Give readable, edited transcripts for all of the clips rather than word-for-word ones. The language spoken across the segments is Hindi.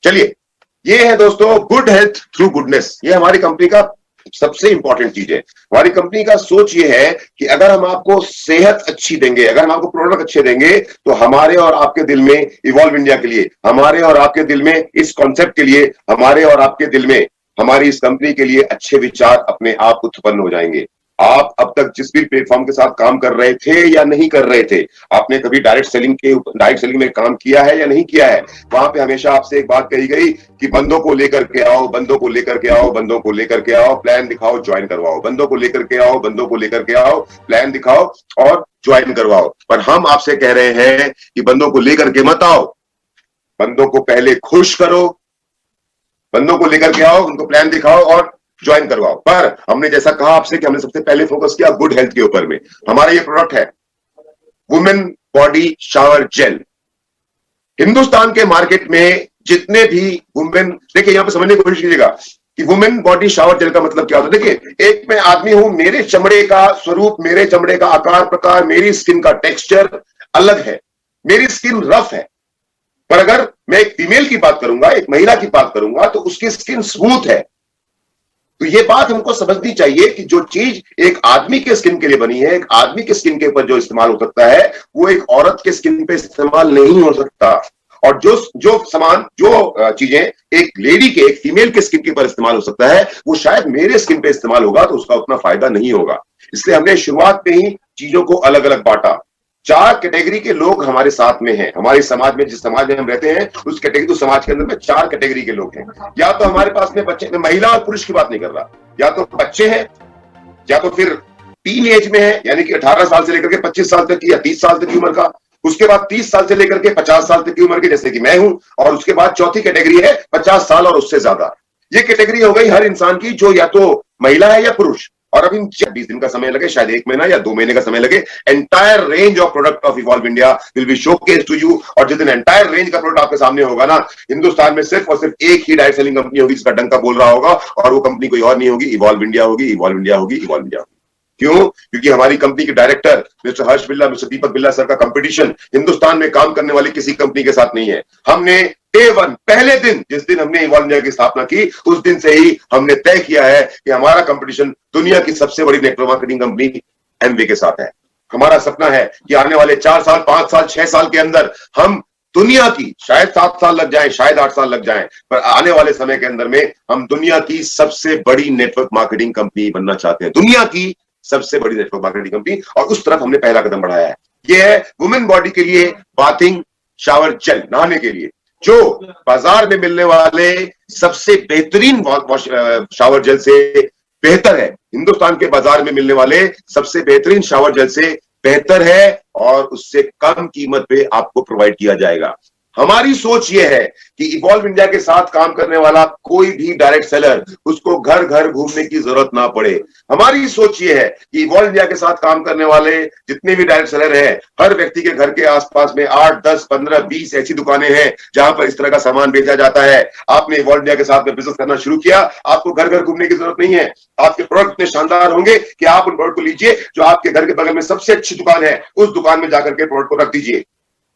चलिए, ये है दोस्तों गुड हेल्थ थ्रू गुडनेस। ये हमारी कंपनी का सबसे इंपॉर्टेंट चीज है। हमारी कंपनी का सोच ये है कि अगर हम आपको सेहत अच्छी देंगे, अगर हम आपको प्रोडक्ट अच्छे देंगे, तो हमारे और आपके दिल में इवॉल्व इंडिया के लिए, हमारे और आपके दिल में इस कॉन्सेप्ट के लिए, हमारे और आपके दिल में हमारी इस कंपनी के लिए अच्छे विचार अपने आप उत्पन्न हो जाएंगे। आप अब तक जिस भी प्लेटफॉर्म के साथ काम कर रहे थे या नहीं कर रहे थे, आपने कभी डायरेक्ट सेलिंग में काम किया है या नहीं किया है, वहां पे हमेशा आपसे एक बात कही गई कि बंदों को लेकर के आओ, बंदों को लेकर के आओ, बंदों को लेकर के आओ, प्लान दिखाओ, ज्वाइन करवाओ, बंदों को लेकर के आओ, बंदों को लेकर के आओ, प्लान दिखाओ और ज्वाइन करवाओ। पर हम आपसे कह रहे हैं कि बंदों को लेकर के मत आओ, बंदों को पहले खुश करो, बंदों को लेकर के आओ, उनको प्लान दिखाओ और ज्वाइन करवाओ। पर हमने जैसा कहा आपसे कि हमने सबसे पहले फोकस किया गुड हेल्थ के ऊपर में। हमारा ये प्रोडक्ट है women body shower gel. Hindustan के मार्केट में जितने भी वुमेन, देखिए यहां पे समझने की कोशिश कीजिएगा कि वुमेन बॉडी शावर जेल का मतलब क्या होता है। देखिए, एक मैं आदमी हूं, मेरे चमड़े का स्वरूप, मेरे चमड़े का आकार प्रकार, मेरी स्किन का टेक्सचर अलग है, मेरी स्किन रफ है। पर अगर मैं एक फीमेल की बात करूंगा, एक महिला की बात करूंगा, तो उसकी स्किन स्मूथ है। तो ये बात हमको समझनी चाहिए कि जो चीज एक आदमी के स्किन के लिए बनी है, एक आदमी के स्किन के ऊपर जो इस्तेमाल हो सकता है, वो एक औरत के स्किन पे इस्तेमाल नहीं हो सकता। और जो चीजें एक लेडी के, एक फीमेल के स्किन के ऊपर इस्तेमाल हो सकता है, वो शायद मेरे स्किन पे इस्तेमाल होगा तो उसका उतना फायदा नहीं होगा। इसलिए हमने शुरुआत में ही चीजों को अलग अलग बांटा। 4 कैटेगरी के लोग हमारे साथ में हैं। हमारे समाज में, जिस समाज में हम रहते हैं, उस कैटेगरी, तो समाज के अंदर में 4 कैटेगरी के लोग हैं। या तो हमारे पास में बच्चे, मैं महिला और पुरुष की बात नहीं कर रहा, या तो बच्चे हैं, या तो फिर टीन एज में है, यानी कि 18 साल से लेकर के 25 साल तक की या 30 साल तक की उम्र का। उसके बाद 30 साल से लेकर के 50 साल तक की उम्र के, जैसे कि मैं हूं। और उसके बाद चौथी कैटेगरी है 50 साल और उससे ज्यादा। ये कैटेगरी हो गई हर इंसान की, जो या तो महिला है या पुरुष। और अभी 20 दिन का समय लगे, शायद 1 महीना या 2 महीने का समय लगे, entire range of product of Evolve India will be showcase to you. और जिस दिन एंटायर रेंज का प्रोडक्ट आपके सामने होगा ना, हिंदुस्तान में सिर्फ और सिर्फ एक ही डायरेक्ट सेलिंग कंपनी होगी जिसका डंका बोल रहा होगा, और वो कंपनी कोई और नहीं होगी, इवॉल्व इंडिया होगी, इवॉल्व इंडिया होगी, इवॉल्व इंडिया होगी। क्यों? क्योंकि हमारी कंपनी के डायरेक्टर मिस्टर हर्ष बिल्ला, मिस्टर दीपक बिल्ला सर का कंपटीशन हिंदुस्तान में काम करने वाली किसी कंपनी के साथ नहीं है। हमने डे 1, पहले दिन, जिस दिन हमने इवॉल्व इंडिया की स्थापना की, उस दिन से ही हमने तय किया है कि हमारा कंपटीशन दुनिया की सबसे बड़ी नेटवर्क मार्केटिंग कंपनी एमवे के साथ है। हमारा सपना है कि आने वाले 4 साल, 5 साल, 6 साल के अंदर हम दुनिया की, शायद 7 साल लग जाए, शायद 8 साल लग जाए, पर आने वाले समय के अंदर में हम दुनिया की सबसे बड़ी नेटवर्क मार्केटिंग कंपनी बनना चाहते हैं। दुनिया की सबसे बड़ी नेटवर्क मार्केटिंग कंपनी, और उस तरफ हमने पहला कदम बढ़ाया है। यह है वुमेन बॉडी के लिए बाथिंग शावर जेल, नहाने के लिए, जो बाजार में मिलने वाले सबसे बेहतरीन शावर जेल से बेहतर है। हिंदुस्तान के बाजार में मिलने वाले सबसे बेहतरीन शावर जेल से बेहतर है, और उससे कम कीमत पे आपको प्रोवाइड किया जाएगा। हमारी सोच यह है कि इवॉल्व इंडिया के साथ काम करने वाला कोई भी डायरेक्ट सेलर, उसको घर घर घूमने की जरूरत ना पड़े। हमारी सोच यह है कि इवॉल्व इंडिया के साथ काम करने वाले जितने भी डायरेक्ट सेलर हैं, हर व्यक्ति के घर के आसपास में 8, 10, 15, 20 ऐसी दुकानें हैं जहां पर इस तरह का सामान बेचा जाता है। आपने इवॉल्व इंडिया के साथ में बिजनेस करना शुरू किया, आपको घर घर घूमने की जरूरत नहीं है। आपके प्रोडक्ट इतने शानदार होंगे कि आप उन प्रोडक्ट को लीजिए, जो आपके घर के बगल में सबसे अच्छी दुकान है, उस दुकान में जाकर के प्रोडक्ट को रख दीजिए।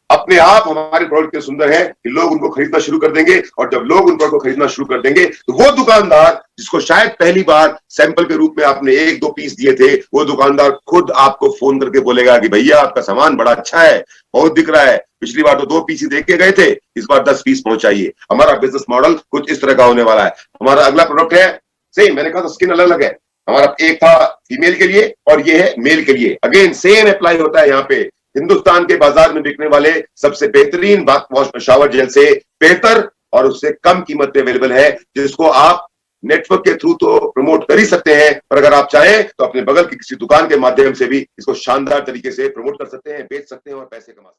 अपने आप हमारे प्रोडक्ट इतने सुंदर है कि लोग उनको खरीदना शुरू कर देंगे, और जब लोग उन प्रोडक्ट को खरीदना शुरू कर देंगे, तो वो दुकानदार जिसको शायद पहली बार सैंपल के रूप में आपने 1-2 पीस दिए थे, वो दुकानदार खुद आपको फोन करके बोलेगा कि भैया आपका सामान बड़ा अच्छा है, बहुत दिख रहा है, पिछली बार तो 2 पीस ही देके गए थे, इस बार 10 पीस पहुंचाइए। हमारा बिजनेस मॉडल कुछ इस तरह का होने वाला है। हमारा अगला प्रोडक्ट है, सेम, मैंने कहा तो स्किन अलग अलग है। हमारा एक था फीमेल के लिए और ये है मेल के लिए। अगेन सेम अप्लाई होता है यहाँ पे। हिंदुस्तान के बाजार में बिकने वाले सबसे बेहतरीन बाथ वॉश शावर जेल से बेहतर और उससे कम कीमत पे अवेलेबल है, जिसको आप नेटवर्क के थ्रू तो प्रमोट कर ही सकते हैं, पर अगर आप चाहें तो अपने बगल की किसी दुकान के माध्यम से भी इसको शानदार तरीके से प्रमोट कर सकते हैं, बेच सकते हैं और पैसे कमा सकते हैं।